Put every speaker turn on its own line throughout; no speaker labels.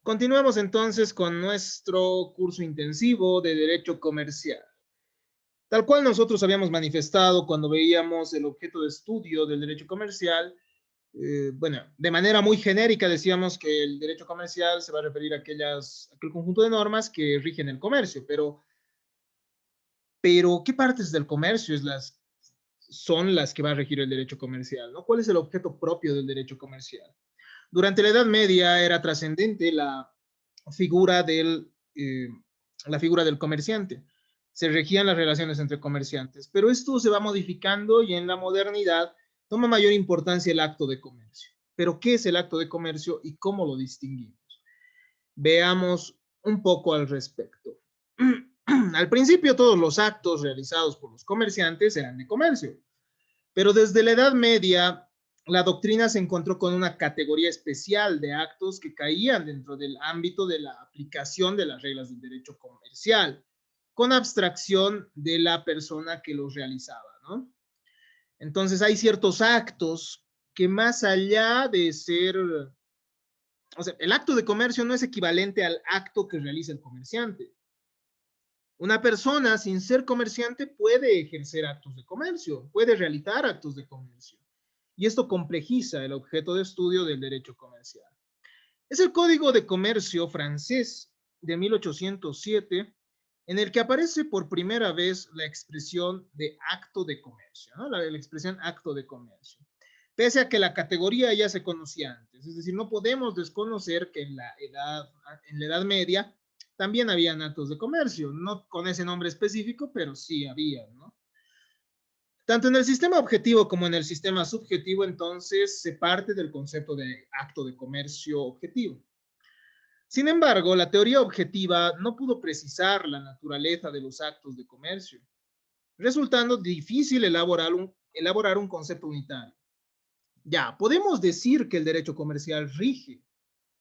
Continuamos entonces con nuestro curso intensivo de Derecho Comercial. Tal cual nosotros habíamos manifestado cuando veíamos el objeto de estudio del derecho comercial, bueno, de manera muy genérica decíamos que el derecho comercial se va a referir a aquel conjunto de normas que rigen el comercio, pero ¿qué partes del comercio son las que va a regir el derecho comercial, ¿no? ¿Cuál es el objeto propio del derecho comercial? Durante la Edad Media era trascendente figura del, eh, la figura del comerciante. Se regían las relaciones entre comerciantes, pero esto se va modificando y en la modernidad toma mayor importancia el acto de comercio. Pero ¿qué es el acto de comercio y cómo lo distinguimos? Veamos un poco al respecto. Al principio todos los actos realizados por los comerciantes eran de comercio, pero desde la Edad Media la doctrina se encontró con una categoría especial de actos que caían dentro del ámbito de la aplicación de las reglas del derecho comercial, con abstracción de la persona que los realizaba, ¿no? Entonces hay ciertos actos que más allá de ser, o sea, el acto de comercio no es equivalente al acto que realiza el comerciante. Una persona sin ser comerciante puede ejercer actos de comercio, puede realizar actos de comercio. Y esto complejiza el objeto de estudio del derecho comercial. Es el Código de Comercio francés de 1807 en el que aparece por primera vez la expresión de acto de comercio, ¿no? La expresión acto de comercio. Pese a que la categoría ya se conocía antes, es decir, no podemos desconocer que en la edad Media también habían actos de comercio, no con ese nombre específico, pero sí había, ¿no? Tanto en el sistema objetivo como en el sistema subjetivo, entonces, se parte del concepto de acto de comercio objetivo. Sin embargo, la teoría objetiva no pudo precisar la naturaleza de los actos de comercio, resultando difícil elaborar un concepto unitario. Ya, podemos decir que el derecho comercial rige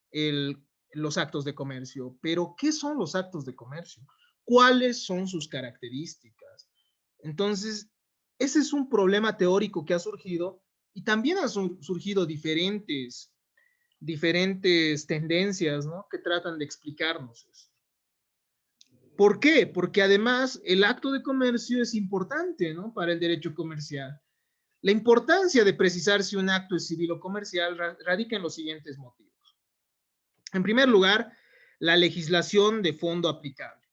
el, los actos de comercio, pero ¿qué son los actos de comercio? ¿Cuáles son sus características? Entonces, ese es un problema teórico que ha surgido y también han surgido diferentes tendencias, ¿no? Que tratan de explicarnos esto. ¿Por qué? Porque además el acto de comercio es importante, ¿no? Para el derecho comercial. La importancia de precisar si un acto es civil o comercial radica en los siguientes motivos. En primer lugar, la legislación de fondo aplicable,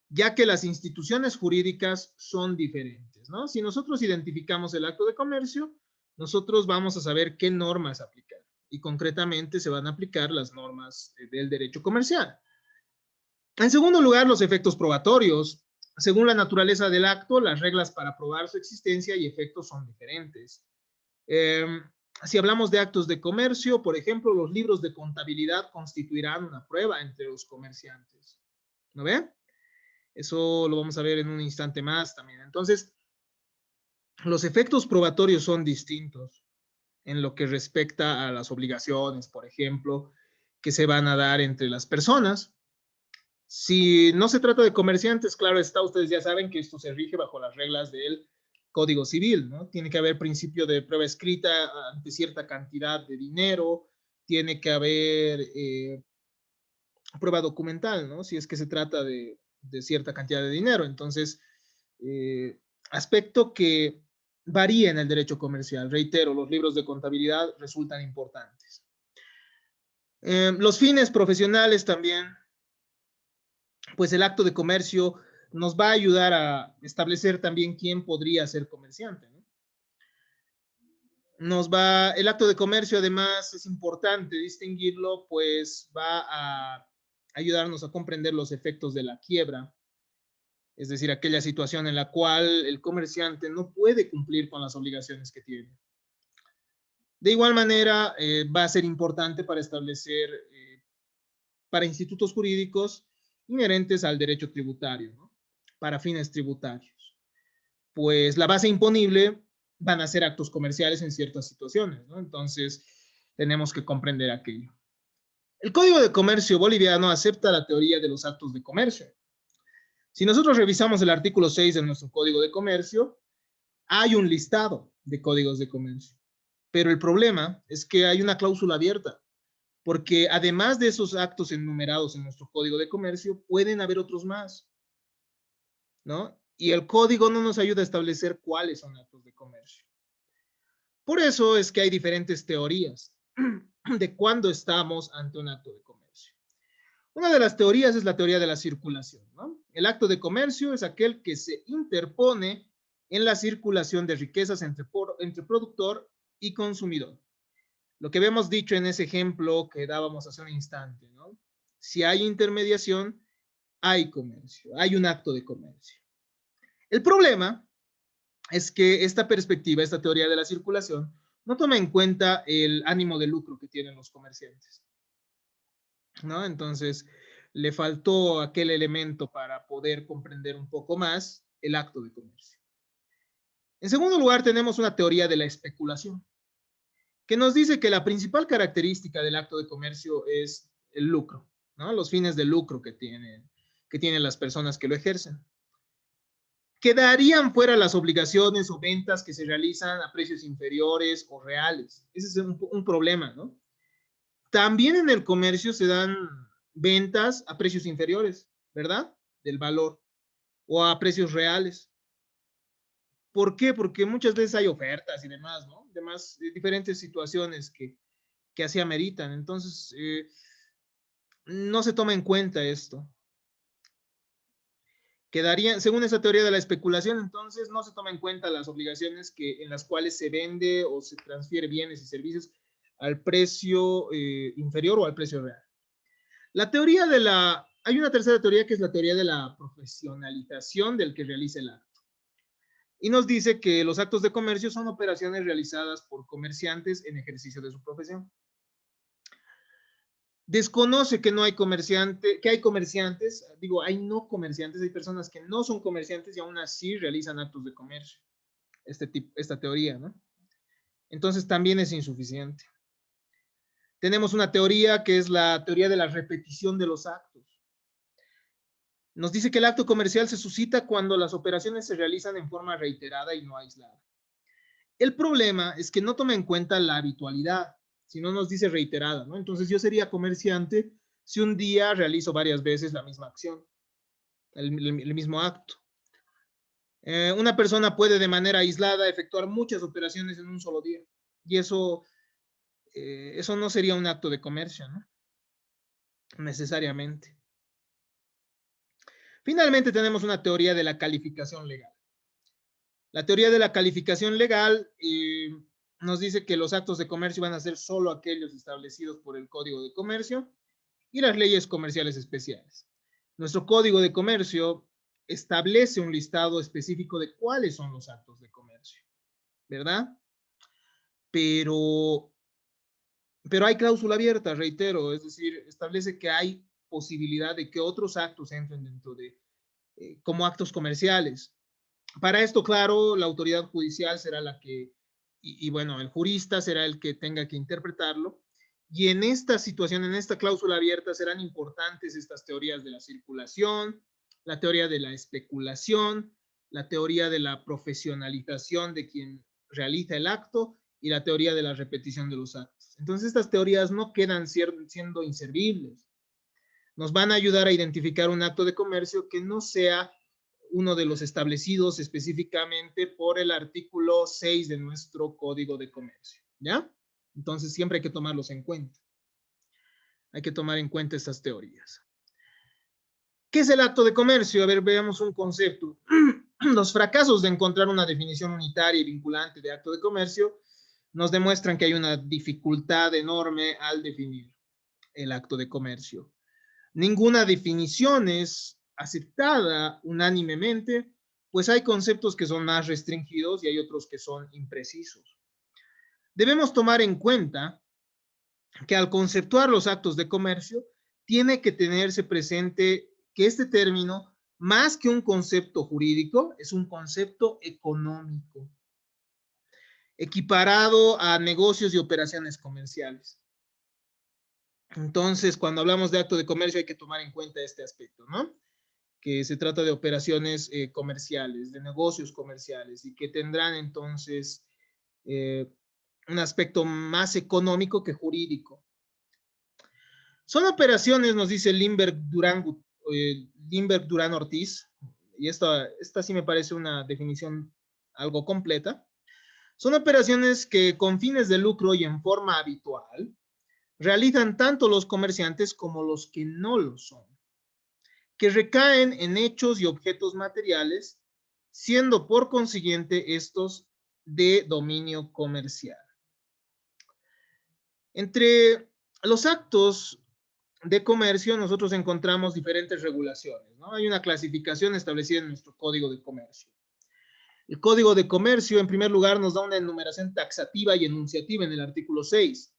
ya que las instituciones jurídicas son diferentes, ¿no? Si nosotros identificamos el acto de comercio, nosotros vamos a saber qué normas aplicar y concretamente se van a aplicar las normas del derecho comercial. En segundo lugar, los efectos probatorios. Según la naturaleza del acto, las reglas para probar su existencia y efectos son diferentes. Si hablamos de actos de comercio, por ejemplo, los libros de contabilidad constituirán una prueba entre los comerciantes. ¿No ve? Eso lo vamos a ver en un instante más también. Entonces, los efectos probatorios son distintos en lo que respecta a las obligaciones, por ejemplo, que se van a dar entre las personas. Si no se trata de comerciantes, claro está, ustedes ya saben que esto se rige bajo las reglas del Código Civil, ¿no? Tiene que haber principio de prueba escrita ante cierta cantidad de dinero, tiene que haber prueba documental, ¿no? Si es que se trata de cierta cantidad de dinero. Entonces, aspecto que varía en el derecho comercial. Reitero, los libros de contabilidad resultan importantes. Los fines profesionales también, pues el acto de comercio nos va a ayudar a establecer también quién podría ser comerciante, ¿no? El acto de comercio además es importante distinguirlo, pues va a ayudarnos a comprender los efectos de la quiebra, es decir, aquella situación en la cual el comerciante no puede cumplir con las obligaciones que tiene. De igual manera, va a ser importante para establecer, para institutos jurídicos inherentes al derecho tributario, ¿no? Para fines tributarios. Pues la base imponible van a ser actos comerciales en ciertas situaciones, ¿no? Entonces, tenemos que comprender aquello. El Código de Comercio boliviano acepta la teoría de los actos de comercio. Si nosotros revisamos el artículo 6 de nuestro Código de Comercio, hay un listado de códigos de comercio. Pero el problema es que hay una cláusula abierta. porque además de esos actos enumerados en nuestro Código de Comercio, pueden haber otros más, ¿no? Y el código no nos ayuda a establecer cuáles son actos de comercio. Por eso es que hay diferentes teorías de cuándo estamos ante un acto de comercio. Una de las teorías es la teoría de la circulación, ¿no? El acto de comercio es aquel que se interpone en la circulación de riquezas entre productor y consumidor. Lo que habíamos dicho en ese ejemplo que dábamos hace un instante, ¿no? Si hay intermediación, hay comercio, hay un acto de comercio. El problema es que esta perspectiva, esta teoría de la circulación, no toma en cuenta el ánimo de lucro que tienen los comerciantes, ¿no? Entonces, le faltó aquel elemento para poder comprender un poco más el acto de comercio. En segundo lugar, tenemos una teoría de la especulación, que nos dice que la principal característica del acto de comercio es el lucro, ¿no? Los fines de lucro que tienen las personas que lo ejercen. Quedarían fuera las obligaciones o ventas que se realizan a precios inferiores o reales. Ese es un problema, ¿no? También en el comercio se dan ventas a precios inferiores, ¿verdad? Del valor o a precios reales. ¿Por qué? Porque muchas veces hay ofertas y demás, ¿no? Demás, diferentes situaciones que así ameritan. Entonces, no se toma en cuenta esto. Quedarían, según esa teoría de la especulación, entonces no se toma en cuenta las obligaciones en las cuales se vende o se transfiere bienes y servicios al precio inferior o al precio real. Hay una tercera teoría que es la teoría de la profesionalización del que realiza el acto. Y nos dice que los actos de comercio son operaciones realizadas por comerciantes en ejercicio de su profesión. Desconoce que no hay que hay comerciantes, digo, hay no comerciantes, hay personas que no son comerciantes y aún así realizan actos de comercio. Esta teoría, ¿no? Entonces también es insuficiente. Tenemos una teoría que es la teoría de la repetición de los actos. Nos dice que el acto comercial se suscita cuando las operaciones se realizan en forma reiterada y no aislada. El problema es que no toma en cuenta la habitualidad, si no nos dice reiterada, ¿no? Entonces yo sería comerciante si un día realizo varias veces la misma acción, el mismo acto. Una persona puede de manera aislada efectuar muchas operaciones en un solo día y eso no sería un acto de comercio, ¿no? Necesariamente. Finalmente tenemos una teoría de la calificación legal. La teoría de la calificación legal nos dice que los actos de comercio van a ser solo aquellos establecidos por el Código de Comercio y las leyes comerciales especiales. Nuestro Código de Comercio establece un listado específico de cuáles son los actos de comercio, ¿verdad? Pero hay cláusula abierta, reitero, es decir, establece que hay posibilidad de que otros actos entren dentro de, como actos comerciales. Para esto, claro, la autoridad judicial será la que, bueno, el jurista será el que tenga que interpretarlo. Y en esta situación, en esta cláusula abierta, serán importantes estas teorías de la circulación, la teoría de la especulación, la teoría de la profesionalización de quien realiza el acto y la teoría de la repetición de los actos. Entonces, estas teorías no quedan siendo inservibles. Nos van a ayudar a identificar un acto de comercio que no sea uno de los establecidos específicamente por el artículo 6 de nuestro Código de Comercio, ¿ya? Entonces siempre hay que tomarlos en cuenta. Hay que tomar en cuenta estas teorías. ¿Qué es el acto de comercio? A ver, veamos un concepto. Los fracasos de encontrar una definición unitaria y vinculante de acto de comercio nos demuestran que hay una dificultad enorme al definir el acto de comercio. Ninguna definición es aceptada unánimemente, pues hay conceptos que son más restringidos y hay otros que son imprecisos. Debemos tomar en cuenta que al conceptuar los actos de comercio, tiene que tenerse presente que este término, más que un concepto jurídico, es un concepto económico, equiparado a negocios y operaciones comerciales. Entonces, cuando hablamos de acto de comercio hay que tomar en cuenta este aspecto, ¿no? Que se trata de operaciones comerciales, de negocios comerciales y que tendrán entonces un aspecto más económico que jurídico. Son operaciones, nos dice Limberg Durán Ortiz, y esta sí me parece una definición algo completa. Son operaciones que con fines de lucro y en forma habitual realizan tanto los comerciantes como los que no lo son, que recaen en hechos y objetos materiales, siendo por consiguiente estos de dominio comercial. Entre los actos de comercio nosotros encontramos diferentes regulaciones, ¿no? Hay una clasificación establecida en nuestro Código de Comercio. El Código de Comercio, en primer lugar, nos da una enumeración taxativa y enunciativa en el artículo 6,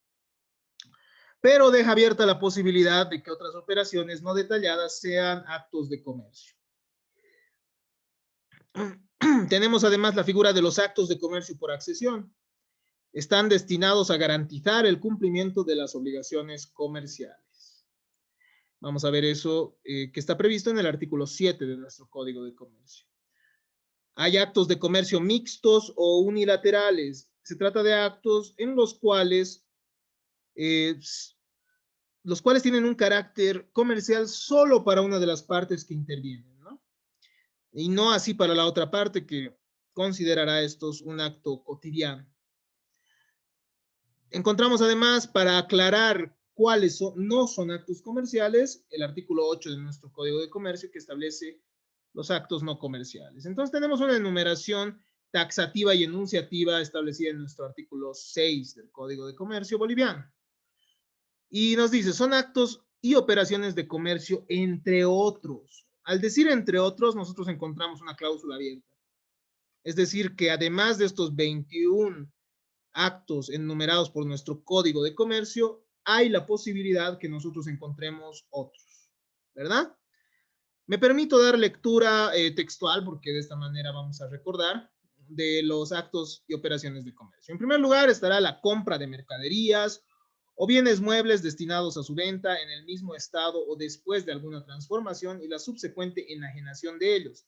pero deja abierta la posibilidad de que otras operaciones no detalladas sean actos de comercio. Tenemos además la figura de los actos de comercio por accesión. Están destinados a garantizar el cumplimiento de las obligaciones comerciales. Vamos a ver eso que está previsto en el artículo 7 de nuestro Código de Comercio. Hay actos de comercio mixtos o unilaterales. Se trata de actos en los cuales tienen un carácter comercial solo para una de las partes que intervienen, ¿no? Y no así para la otra parte, que considerará estos un acto cotidiano. Encontramos además, para aclarar cuáles no son actos comerciales, el artículo 8 de nuestro Código de Comercio, que establece los actos no comerciales. Entonces tenemos una enumeración taxativa y enunciativa establecida en nuestro artículo 6 del Código de Comercio boliviano. Y nos dice, son actos y operaciones de comercio entre otros. Al decir entre otros, nosotros encontramos una cláusula abierta. Es decir, que además de estos 21 actos enumerados por nuestro Código de Comercio, hay la posibilidad que nosotros encontremos otros, ¿verdad? Me permito dar lectura textual, porque de esta manera vamos a recordar de los actos y operaciones de comercio. En primer lugar estará la compra de mercaderías o bienes muebles destinados a su venta en el mismo estado o después de alguna transformación y la subsecuente enajenación de ellos,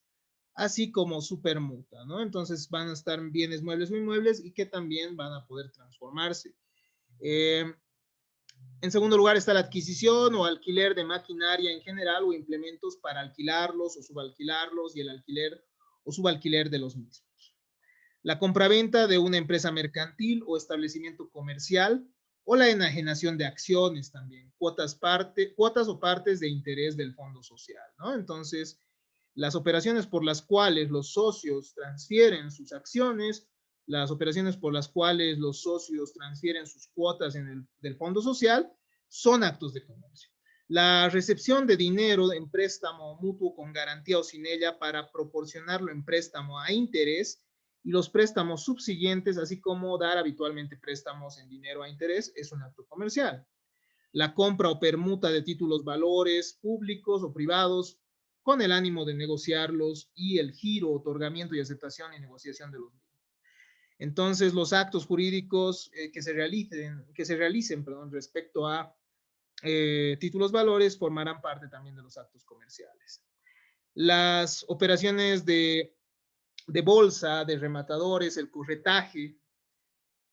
así como su permuta, ¿no? Entonces van a estar bienes muebles o inmuebles y que también van a poder transformarse. En segundo lugar está la adquisición o alquiler de maquinaria en general o implementos para alquilarlos o subalquilarlos y el alquiler o subalquiler de los mismos. La compraventa de una empresa mercantil o establecimiento comercial o la enajenación de acciones también, cuotas o partes de interés del fondo social, ¿no? Entonces, las operaciones por las cuales los socios transfieren sus acciones, las operaciones por las cuales los socios transfieren sus cuotas del fondo social, son actos de comercio. La recepción de dinero en préstamo mutuo con garantía o sin ella para proporcionarlo en préstamo a interés y los préstamos subsiguientes, así como dar habitualmente préstamos en dinero a interés, es un acto comercial. La compra o permuta de títulos valores públicos o privados con el ánimo de negociarlos y el giro, otorgamiento y aceptación y negociación de los mismos. Entonces, los actos jurídicos que se realicen respecto a títulos valores formarán parte también de los actos comerciales. Las operaciones de bolsa, de rematadores, el corretaje,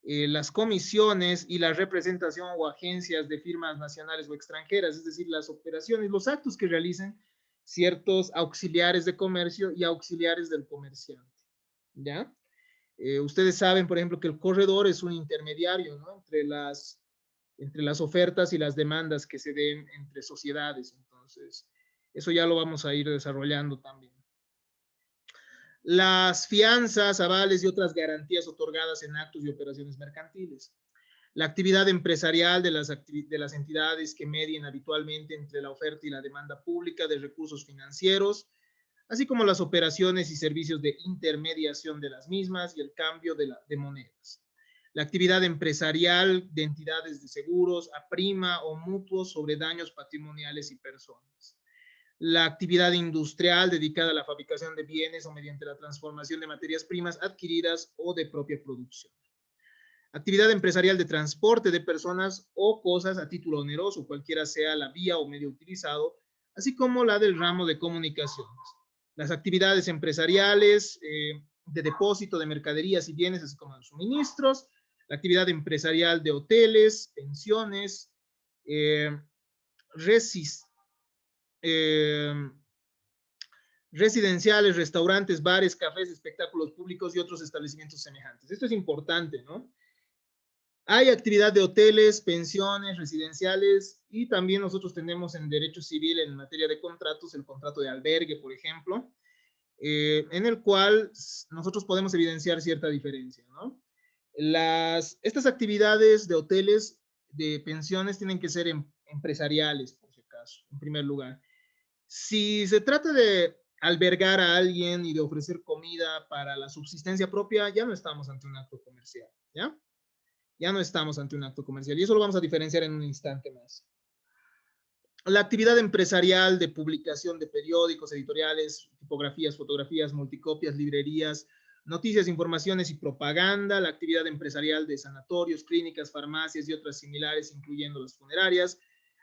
las comisiones y la representación o agencias de firmas nacionales o extranjeras, es decir, las operaciones, los actos que realicen ciertos auxiliares de comercio y auxiliares del comerciante, ¿ya? Ustedes saben, por ejemplo, que el corredor es un intermediario, ¿no? entre las ofertas y las demandas que se den entre sociedades. Entonces, eso ya lo vamos a ir desarrollando también. Las fianzas, avales y otras garantías otorgadas en actos y operaciones mercantiles. La actividad empresarial de las entidades que medien habitualmente entre la oferta y la demanda pública de recursos financieros, así como las operaciones y servicios de intermediación de las mismas y el cambio de monedas. La actividad empresarial de entidades de seguros a prima o mutuos sobre daños patrimoniales y personas. La actividad industrial dedicada a la fabricación de bienes o mediante la transformación de materias primas adquiridas o de propia producción. Actividad empresarial de transporte de personas o cosas a título oneroso, cualquiera sea la vía o medio utilizado, así como la del ramo de comunicaciones. Las actividades empresariales de depósito de mercaderías y bienes, así como de suministros. La actividad empresarial de hoteles, pensiones, resis- eh, residenciales, restaurantes, bares, cafés, espectáculos públicos y otros establecimientos semejantes. Esto es importante, ¿no? Hay actividad de hoteles, pensiones, residenciales y también nosotros tenemos en derecho civil en materia de contratos el contrato de albergue, por ejemplo, en el cual nosotros podemos evidenciar cierta diferencia, ¿no? Estas actividades de hoteles, de pensiones, tienen que ser empresariales, por si acaso, en primer lugar. Si se trata de albergar a alguien y de ofrecer comida para la subsistencia propia, ya no estamos ante un acto comercial, ¿ya? Ya no estamos ante un acto comercial y eso lo vamos a diferenciar en un instante más. La actividad empresarial de publicación de periódicos, editoriales, tipografías, fotografías, multicopias, librerías, noticias, informaciones y propaganda, la actividad empresarial de sanatorios, clínicas, farmacias y otras similares, incluyendo las funerarias,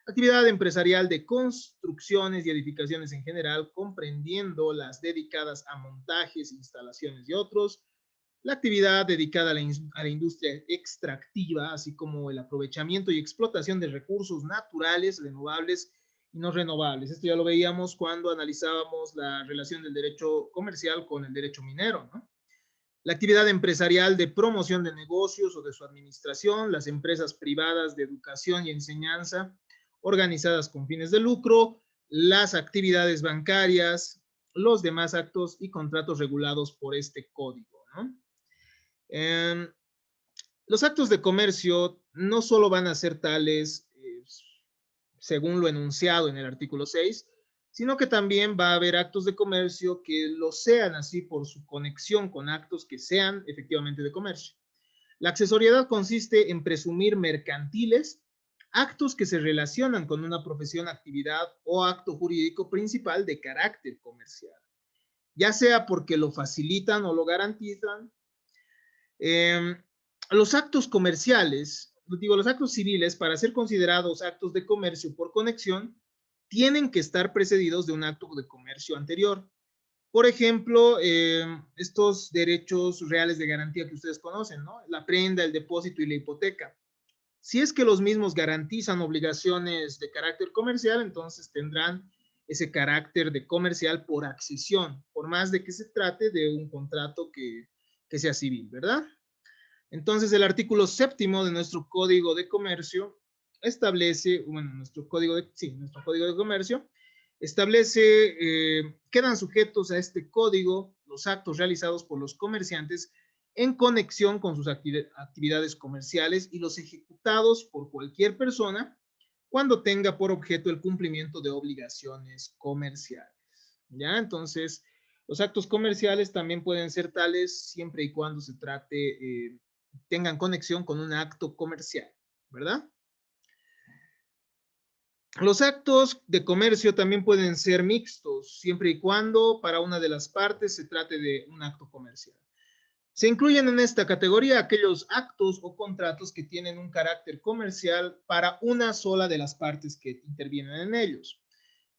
actividad empresarial de construcciones y edificaciones en general, comprendiendo las dedicadas a montajes, instalaciones y otros, la actividad dedicada a la industria extractiva, así como el aprovechamiento y explotación de recursos naturales, renovables y no renovables. Esto ya lo veíamos cuando analizábamos la relación del derecho comercial con el derecho minero, ¿no? La actividad empresarial de promoción de negocios o de su administración, las empresas privadas de educación y enseñanza organizadas con fines de lucro, las actividades bancarias, los demás actos y contratos regulados por este código, ¿no? Eh, los actos de comercio no solo van a ser tales según lo enunciado en el artículo 6, sino que también va a haber actos de comercio que lo sean así por su conexión con actos que sean efectivamente de comercio. La accesoriedad consiste en presumir mercantiles actos que se relacionan con una profesión, actividad o acto jurídico principal de carácter comercial, ya sea porque lo facilitan o lo garantizan. Los actos comerciales, digo, los actos civiles, para ser considerados actos de comercio por conexión, tienen que estar precedidos de un acto de comercio anterior. Por ejemplo, estos derechos reales de garantía que ustedes conocen, ¿no? La prenda, el depósito y la hipoteca. Si es que los mismos garantizan obligaciones de carácter comercial, entonces tendrán ese carácter de comercial por accesión, por más de que se trate de un contrato que sea civil, ¿verdad? Entonces, el artículo 7 de nuestro Código de Comercio establece, bueno, nuestro Código de Comercio establece, quedan sujetos a este código los actos realizados por los comerciantes en conexión con sus actividades comerciales y los ejecutados por cualquier persona cuando tenga por objeto el cumplimiento de obligaciones comerciales. ¿Ya? Entonces, los actos comerciales también pueden ser tales siempre y cuando se trate, tengan conexión con un acto comercial, ¿verdad? Los actos de comercio también pueden ser mixtos, siempre y cuando para una de las partes se trate de un acto comercial. Se incluyen en esta categoría aquellos actos o contratos que tienen un carácter comercial para una sola de las partes que intervienen en ellos.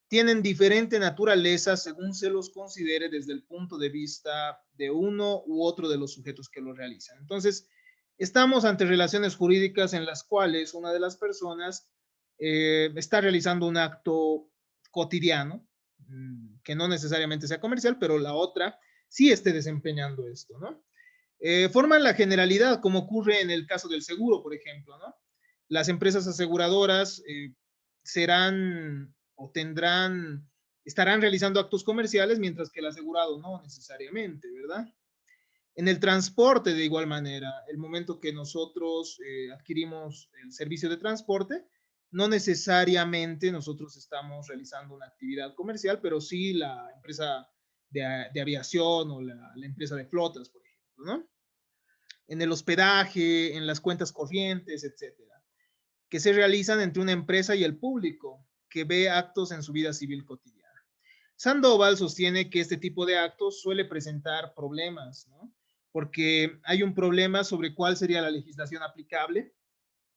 Tienen diferente naturaleza según se los considere desde el punto de vista de uno u otro de los sujetos que lo realizan. Entonces, estamos ante relaciones jurídicas en las cuales una de las personas está realizando un acto cotidiano, que no necesariamente sea comercial, pero la otra sí esté desempeñando esto, ¿no? Forman la generalidad, como ocurre en el caso del seguro, por ejemplo, ¿no? Las empresas aseguradoras serán o estarán realizando actos comerciales, mientras que el asegurado no necesariamente, ¿verdad? En el transporte, de igual manera, el momento que nosotros adquirimos el servicio de transporte, no necesariamente nosotros estamos realizando una actividad comercial, pero sí la empresa de aviación o la empresa de flotas, por ejemplo, ¿no? En el hospedaje, en las cuentas corrientes, etcétera, que se realizan entre una empresa y el público, que ve actos en su vida civil cotidiana. Sandoval sostiene que este tipo de actos suele presentar problemas, ¿no? Porque hay un problema sobre cuál sería la legislación aplicable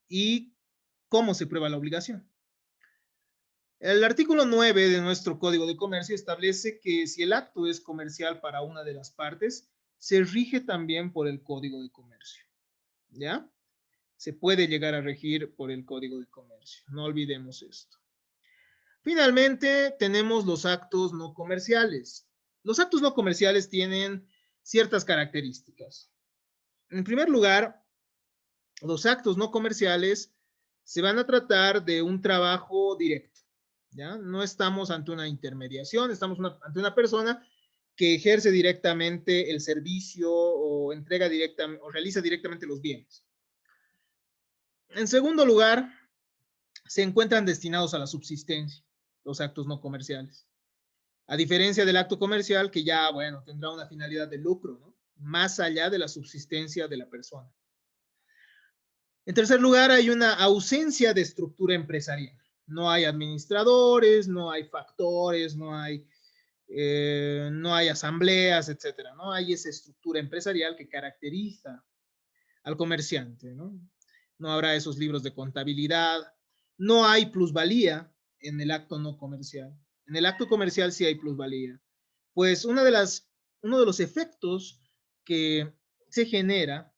y cómo se prueba la obligación. El artículo 9 de nuestro Código de Comercio establece que si el acto es comercial para una de las partes, se rige también por el Código de Comercio, ¿ya? Se puede llegar a regir por el Código de Comercio, no olvidemos esto. Finalmente, tenemos los actos no comerciales. Los actos no comerciales tienen ciertas características. En primer lugar, los actos no comerciales se van a tratar de un trabajo directo, ¿ya? No estamos ante una intermediación, estamos ante una persona que ejerce directamente el servicio o entrega directamente o realiza directamente los bienes. En segundo lugar, se encuentran destinados a la subsistencia, los actos no comerciales. A diferencia del acto comercial, que ya, bueno, tendrá una finalidad de lucro, ¿no? Más allá de la subsistencia de la persona. En tercer lugar, hay una ausencia de estructura empresarial. No hay administradores, no hay factores, no hay asambleas, etcétera. No hay esa estructura empresarial que caracteriza al comerciante, ¿no? No habrá esos libros de contabilidad. No hay plusvalía en el acto no comercial. En el acto comercial sí hay plusvalía. Pues uno de los efectos que se genera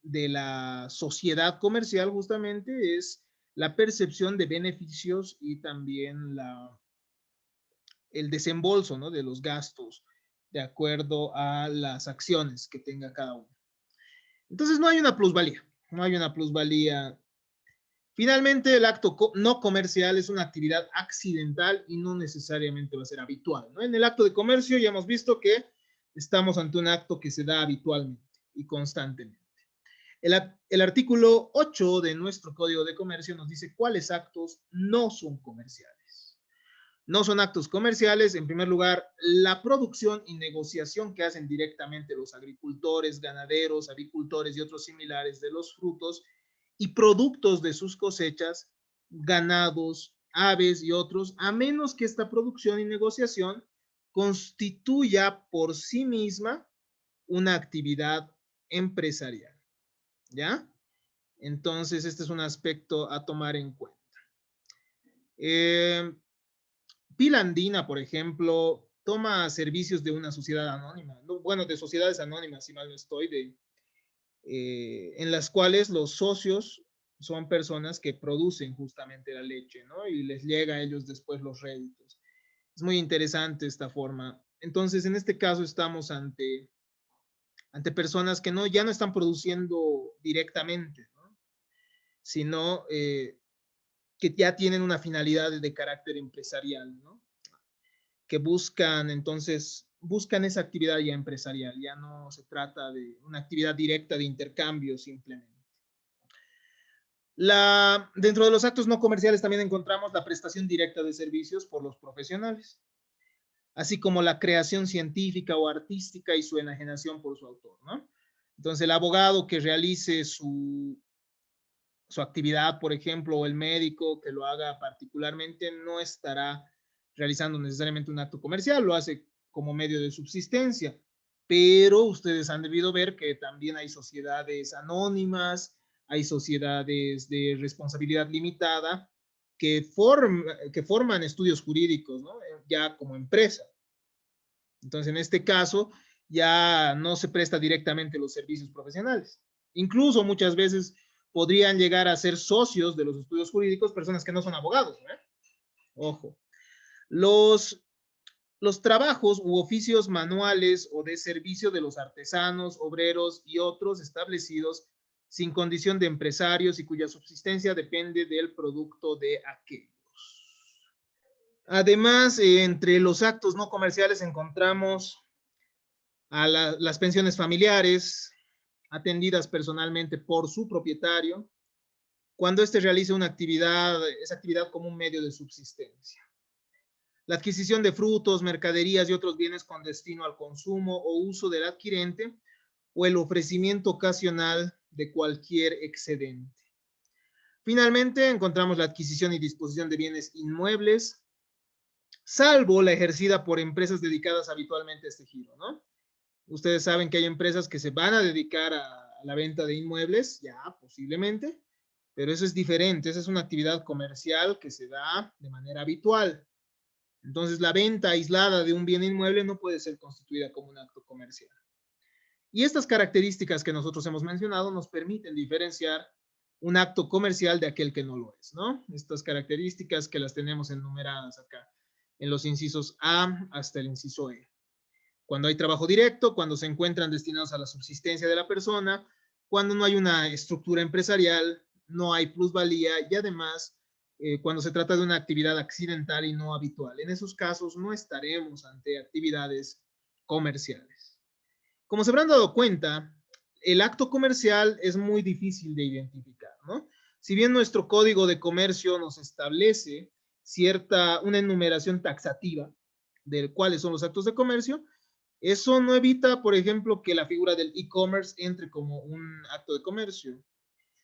de la sociedad comercial justamente es la percepción de beneficios y también el desembolso, ¿no?, de los gastos de acuerdo a las acciones que tenga cada uno. Entonces no hay una plusvalía, no hay una plusvalía. Finalmente, el acto no comercial es una actividad accidental y no necesariamente va a ser habitual, ¿no? En el acto de comercio ya hemos visto que estamos ante un acto que se da habitualmente y constantemente. El artículo 8 de nuestro Código de Comercio nos dice cuáles actos no son comerciales. No son actos comerciales, en primer lugar, la producción y negociación que hacen directamente los agricultores, ganaderos, avicultores y otros similares de los frutos y productos de sus cosechas, ganados, aves y otros, a menos que esta producción y negociación constituya por sí misma una actividad empresarial. ¿Ya? Entonces, este es un aspecto a tomar en cuenta. Pilandina, por ejemplo, toma servicios de una sociedad anónima, ¿no? Bueno, de sociedades anónimas, si mal no estoy, en las cuales los socios son personas que producen justamente la leche, ¿no? Y les llega a ellos después los réditos. Es muy interesante esta forma. Entonces, en este caso estamos ante personas que no, ya no están produciendo directamente, ¿no?, sino que ya tienen una finalidad de carácter empresarial, ¿no?, que buscan esa actividad ya empresarial, ya no se trata de una actividad directa de intercambio simplemente. Dentro de los actos no comerciales también encontramos la prestación directa de servicios por los profesionales, así como la creación científica o artística y su enajenación por su autor, ¿no? Entonces, el abogado que realice su actividad, por ejemplo, o el médico que lo haga particularmente, no estará realizando necesariamente un acto comercial, lo hace como medio de subsistencia, pero ustedes han debido ver que también hay sociedades anónimas, hay sociedades de responsabilidad limitada que forman estudios jurídicos, ¿no?, ya como empresa. Entonces, en este caso, ya no se presta directamente los servicios profesionales. Incluso muchas veces podrían llegar a ser socios de los estudios jurídicos personas que no son abogados, ¿eh? Ojo. Los trabajos u oficios manuales o de servicio de los artesanos, obreros y otros establecidos sin condición de empresarios y cuya subsistencia depende del producto de aquellos. Además, entre los actos no comerciales encontramos a las pensiones familiares atendidas personalmente por su propietario, cuando éste realiza esa actividad como un medio de subsistencia. La adquisición de frutos, mercaderías y otros bienes con destino al consumo o uso del adquirente, o el ofrecimiento ocasional de cualquier excedente. Finalmente, encontramos la adquisición y disposición de bienes inmuebles, salvo la ejercida por empresas dedicadas habitualmente a este giro, ¿no? Ustedes saben que hay empresas que se van a dedicar a la venta de inmuebles, ya posiblemente, pero eso es diferente, esa es una actividad comercial que se da de manera habitual. Entonces, la venta aislada de un bien inmueble no puede ser constituida como un acto comercial. Y estas características que nosotros hemos mencionado nos permiten diferenciar un acto comercial de aquel que no lo es, ¿no? Estas características que las tenemos enumeradas acá en los incisos A hasta el inciso E. Cuando hay trabajo directo, cuando se encuentran destinados a la subsistencia de la persona, cuando no hay una estructura empresarial, no hay plusvalía y además cuando se trata de una actividad accidental y no habitual. En esos casos no estaremos ante actividades comerciales. Como se habrán dado cuenta, el acto comercial es muy difícil de identificar, ¿no? Si bien nuestro código de comercio nos establece una enumeración taxativa de cuáles son los actos de comercio, eso no evita, por ejemplo, que la figura del e-commerce entre como un acto de comercio,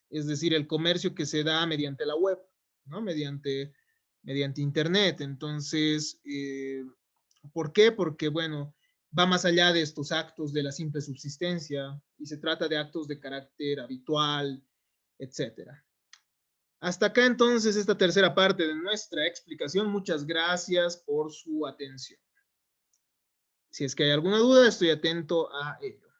es decir, el comercio que se da mediante la web, ¿no? Mediante Internet. Entonces, ¿por qué? Porque, bueno, va más allá de estos actos de la simple subsistencia y se trata de actos de carácter habitual, etcétera. Hasta acá entonces esta tercera parte de nuestra explicación. Muchas gracias por su atención. Si es que hay alguna duda, estoy atento a ello.